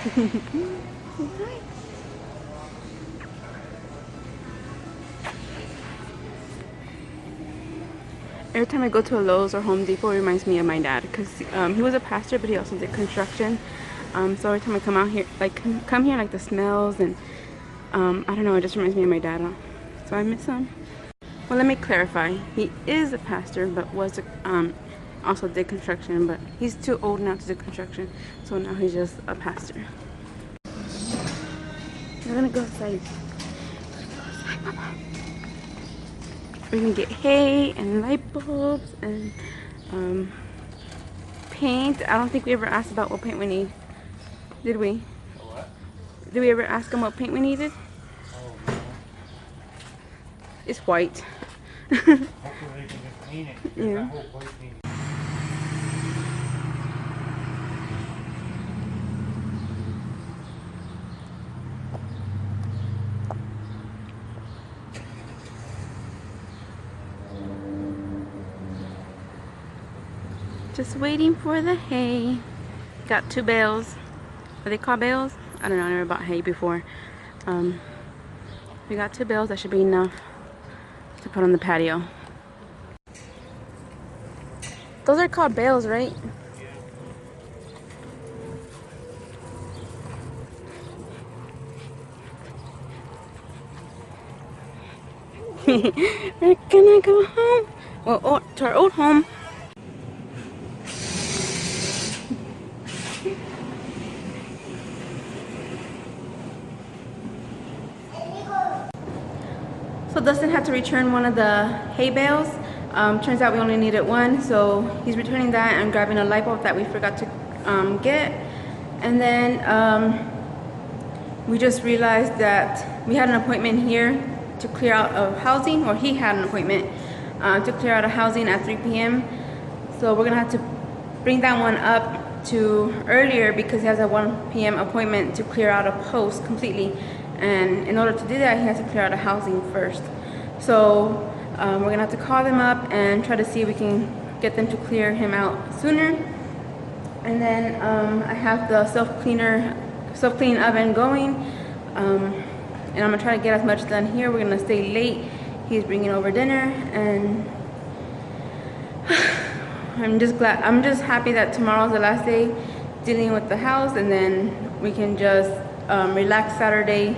Every time I go to a Lowe's or Home Depot, it reminds me of my dad, because he was a pastor, but he also did construction. So every time I come out here, like come here, like the smells and I don't know, it just reminds me of my dad. So I miss him. Well, let me clarify. He is a pastor, but was also did construction, but he's too old now to do construction, so now he's just a pastor. We're gonna go outside. We're gonna get hay and light bulbs and paint. I don't think we ever asked about what paint we need. Did we? What? Did we ever ask him what paint we needed? Oh, no. It's white. Hopefully they can just paint it. Yeah. Just waiting for the hay. Got 2 bales. Are they called bales? I don't know, I never bought hay before. We got 2 bales, that should be enough to put on the patio. Those are called bales, right? We're gonna go home. Well, to our old home. So Dustin had to return one of the hay bales. Turns out we only needed 1, so he's returning that and grabbing a light bulb that we forgot to get. And then we just realized that we had an appointment here to clear out of housing, or he had an appointment to clear out of housing at 3 p.m. So we're gonna have to bring that one up to earlier because he has a 1 p.m. appointment to clear out a post completely. And in order to do that, he has to clear out of housing first. So we're gonna have to call them up and try to see if we can get them to clear him out sooner. And then I have the self-clean oven going. And I'm gonna try to get as much done here. We're gonna stay late. He's bringing over dinner, and I'm just happy that tomorrow's the last day dealing with the house, and then we can just relax Saturday,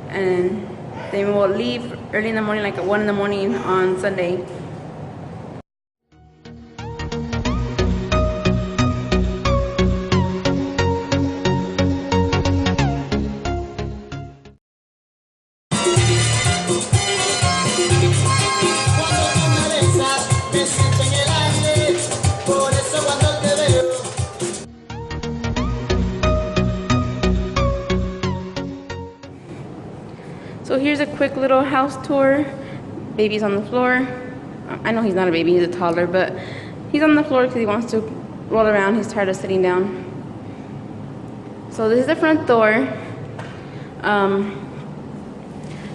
and then we'll leave early in the morning, like at 1 in the morning on Sunday. So here's a quick little house tour. Baby's on the floor. I know he's not a baby, he's a toddler, but he's on the floor because he wants to roll around. He's tired of sitting down. So this is the front door.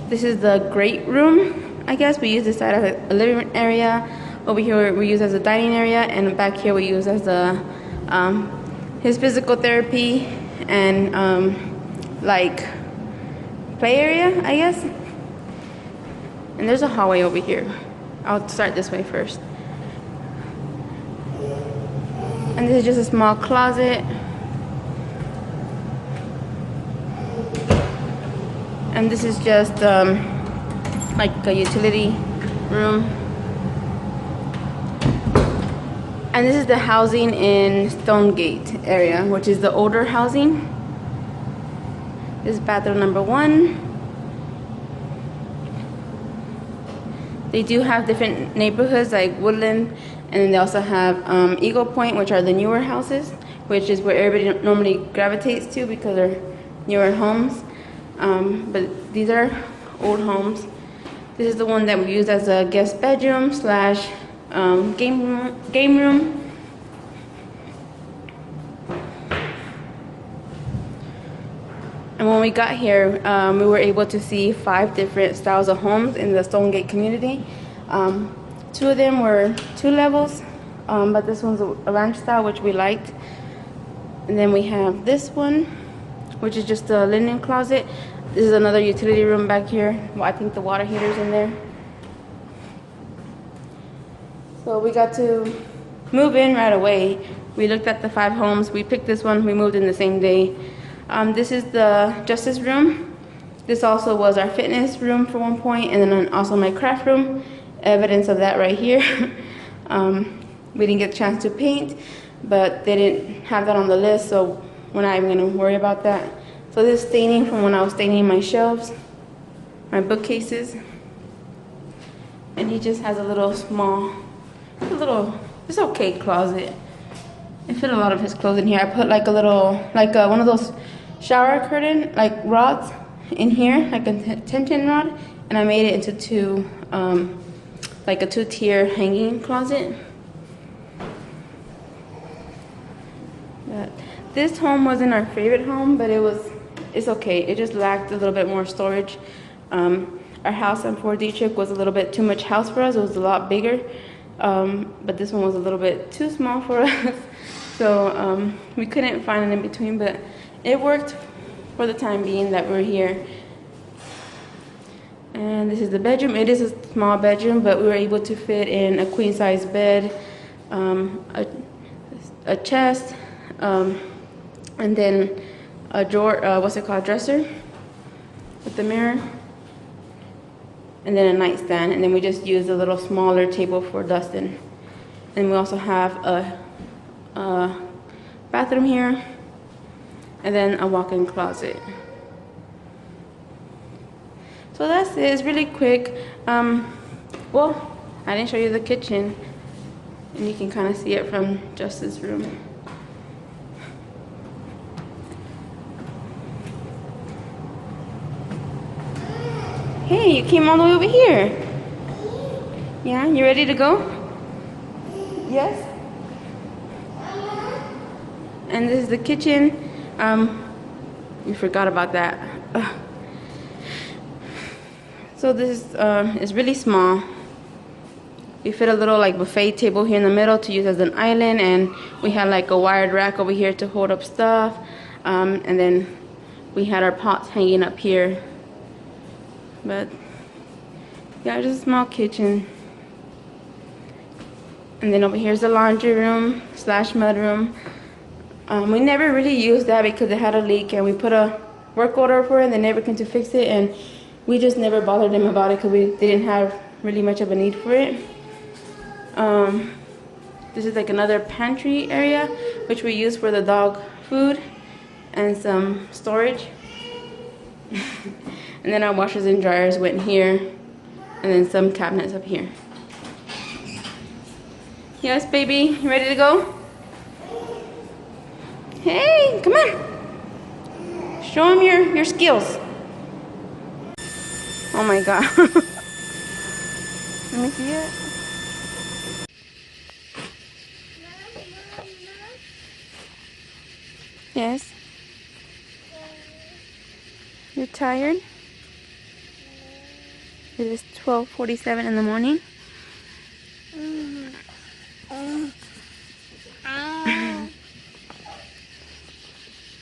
This is the great room, I guess. We use this side as a living area. Over here we use as a dining area, and back here we use as the his physical therapy and like play area, I guess. And there's a hallway over here. I'll start this way first. And this is just a small closet. And this is just like a utility room. And this is the housing in Stonegate area, which is the older housing. This is bathroom number 1. They do have different neighborhoods like Woodland, and then they also have Eagle Point, which are the newer houses, which is where everybody normally gravitates to because they're newer homes. But these are old homes. This is the one that we use as a guest bedroom slash game room. And when we got here, we were able to see 5 different styles of homes in the Stonegate community. 2 of them were 2 levels, but this one's a ranch style, which we liked. And then we have this one, which is just a linen closet. This is another utility room back here. Well, I think the water heater's in there. So we got to move in right away. We looked at the 5 homes. We picked this one. We moved in the same day. This is the justice room. This also was our fitness room for one point, and then also my craft room. Evidence of that right here. We didn't get a chance to paint, but they didn't have that on the list, so we're not even going to worry about that. So this is staining from when I was staining my shelves, my bookcases. And he just has a little small, it's okay closet. I fit a lot of his clothes in here. I put like a little, one of those shower curtain, like rods in here, like a 10-10 rod. And I made it into 2, like a 2-tier hanging closet. But this home wasn't our favorite home, but it's okay. It just lacked a little bit more storage. Our house on Fort Detrick was a little bit too much house for us. It was a lot bigger, but this one was a little bit too small for us. So we couldn't find an in-between, but it worked for the time being that we're here. And this is the bedroom. It is a small bedroom, but we were able to fit in a queen-size bed, a chest, and then a drawer, dresser with the mirror, and then a nightstand. And then we just used a little smaller table for Dustin. And we also have a bathroom here, and then a walk-in closet. So that's it. It's really quick. Well, I didn't show you the kitchen, and you can kind of see it from Justice's room. Hey, you came all the way over here. Yeah, you ready to go? Yes? And this is the kitchen. We forgot about that. So this is really small. We fit a little like buffet table here in the middle to use as an island, and we had like a wired rack over here to hold up stuff. And then we had our pots hanging up here. But yeah, just a small kitchen. And then over here's the laundry room / mud room. We never really used that because it had a leak, and we put a work order for it, and they never came to fix it, and we just never bothered them about it because they didn't have really much of a need for it. This is like another pantry area, which we use for the dog food and some storage. And then our washers and dryers went here, and then some cabinets up here. Yes, baby, you ready to go? Hey, come on. Show them your skills. Oh my God. Let me see it. Yes. You're tired? It is 12:47 in the morning.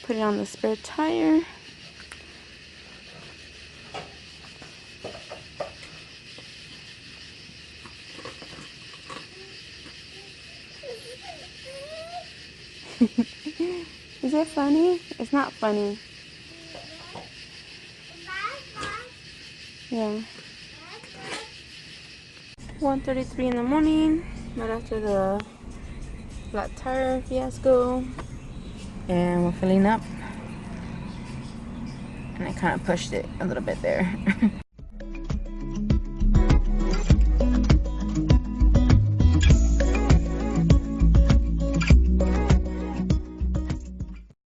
Put it on the spare tire. Is it funny? It's not funny. Yeah. 1:33 in the morning, right after the flat tire fiasco. And we're filling up. And I kind of pushed it a little bit there.